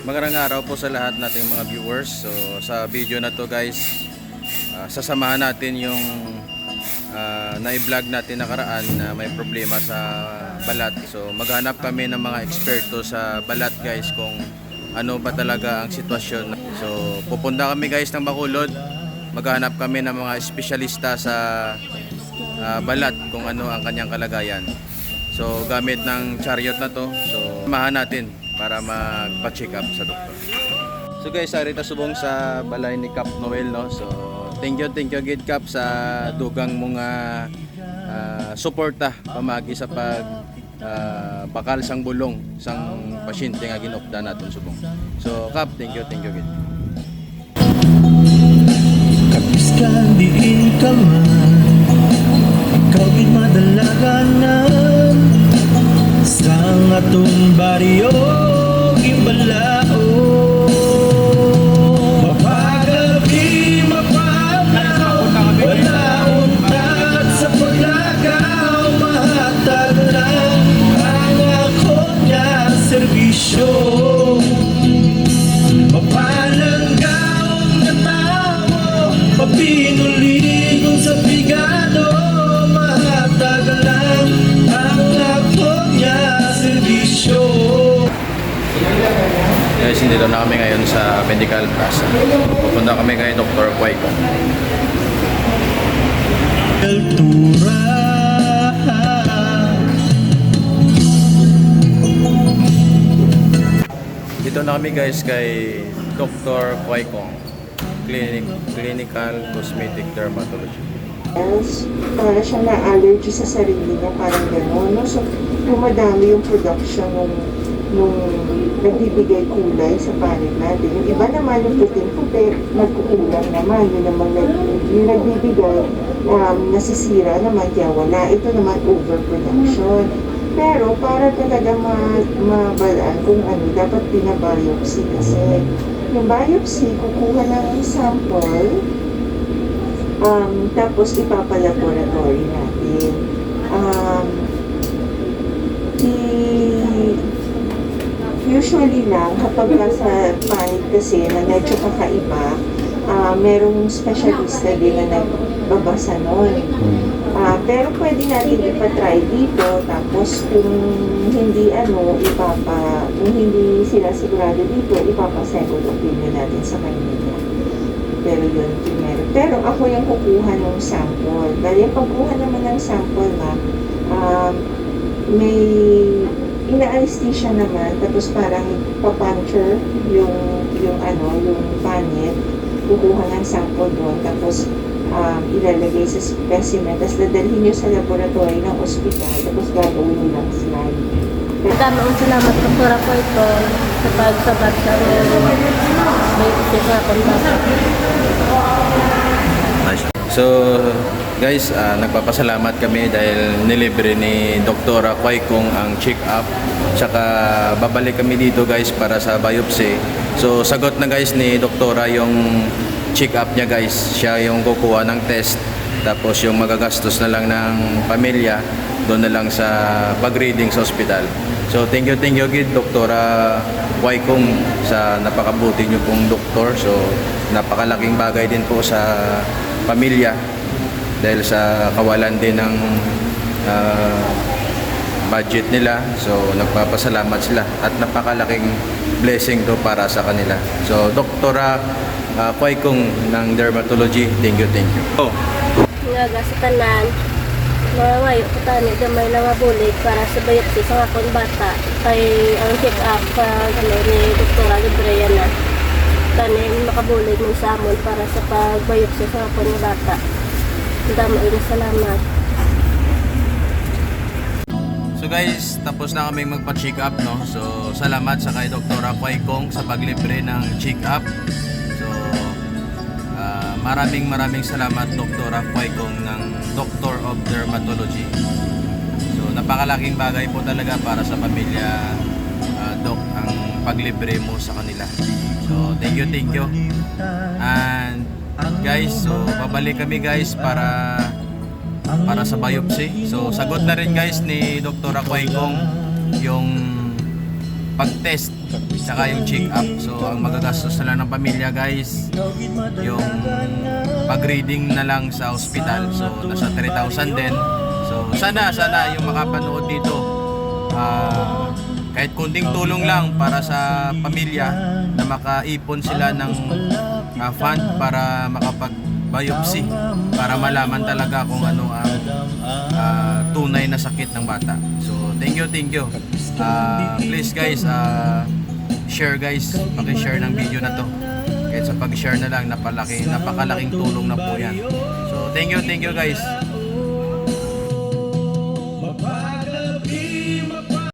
Magandang araw po sa lahat nating mga viewers. So sa video na to guys, sasamahan natin yung na-vlog natin nakaraan na may problema sa balat. So maghanap kami ng mga eksperto sa balat guys kung ano ba talaga ang sitwasyon. So pupunta kami guys ng Bacolod. Maghanap kami ng mga espesyalista sa balat kung ano ang kanyang kalagayan. So gamit ng chariot na to, so samahan natin para magpa-check up sa doktor. So guys, arita subong sa balay ni Cap Noel, no. So thank you gid Cap sa dugang mga suporta pamagi sa pag bakal sang bulong sang pasyente nga ginopda naton subong. So Cap, thank you gid. Kapiskan diin ka man, ikaw gid madalaganan sang atong baryo gimbalao. Mapagabi mapanaw, wala untad sa paglagaw, mahatag lang ang ako niya serbisyo. Mapalanggaw na tao, mapinuligong sa bigado, mahatag lang ang ako niya serbisyo. Guys, dito na kami ngayon sa Medical Plaza. Pupunta kami kay Dr. Quayco. Altura. Dito na kami guys kay Dr. Quayco, Clinical Cosmetic Dermatology. Para siya na-allergy sa sarili niya, parang gano'n. No? So, dumadami yung production nung nagbibigay kulay sa panit natin. Yung iba naman, yung puting-puti, nagkukulang naman. Yun naman yung nagbibigay, nasisira naman, kaya wala. Ito naman, overproduction. Pero para talaga mabalaan kung ano, dapat pinabiopsy kasi. Yung biopsy, kukuha ng sample, tapos ipapalaboratory natin. Usually lang, kapag sa panit kasi na medyo kakaiba, merong specialista din na nagbabasa nun. Pero pwede natin ipatry dito, tapos kung hindi kung hindi sila sigurado dito, ipapa-second opinion natin sa kanila. Pero yun, primero. Pero ako yung kukuha ng sample. Dahil yung pagkuha naman ng sample may ina-anesthesia naman, tapos parang papuncture yung panit, kukuha ng sample doon, tapos ilalagay sa specimen, tapos dadalhin nyo sa laboratory ng ospital, tapos gagawin nyo ng slide. Maraming salamat Dr. ako ito sa pagsabat sa may isip So guys, nagpapasalamat kami dahil nilibre ni Dr. Quayco ang check-up. Tsaka babalik kami dito guys para sa biopsy. So sagot na guys ni Doktora yung check-up niya guys. Siya yung kukuha ng test. Tapos yung magagastos na lang ng pamilya, doon na lang sa pag-reading sa ospital. So thank you gid Doktora Quayco sa napakabuti niyo pong doktor. So napakalaking bagay din po sa pamilya dahil sa kawalan din ng budget nila. So nagpapasalamat sila at napakalaking blessing to para sa kanila. So Doktora Quayco ng dermatology, thank you. Oh. Nga sa tanan, mga ngayon ko tani gamay na mabulig para sa biopsy sa akong bata. Kay ang check-up ni Dr. Gabriela na tani makabulig ng samon para sa pag-biopsy sa akong bata. Damo ina salamat. So guys, tapos na kaming magpa-check up, no. So salamat sa kay Dr. Quayco sa paglibre ng check up. So maraming salamat Dr. Quayco ng Doctor of Dermatology. So napakalaking bagay po talaga para sa pamilya, Doc, ang paglibre mo sa kanila. So thank you. And guys, so babalik kami guys para sa biopsy. So sagot na rin guys ni Dr. Quayco yung pag-test saka yung check-up. So ang magagastos na lang ng pamilya guys, yung pag-reading na lang sa hospital. So nasa 3,000 din. So sana yung makapanood dito, kahit kunting tulong lang para sa pamilya na makaipon sila ng fund para makapag-biopsy, para malaman talaga kung ano ang tunay na sakit ng bata. So thank you. Please guys, share guys, paki-share ng video na to. Kahit sa pag-share na lang, napakalaking tulong na po yan. So thank you guys.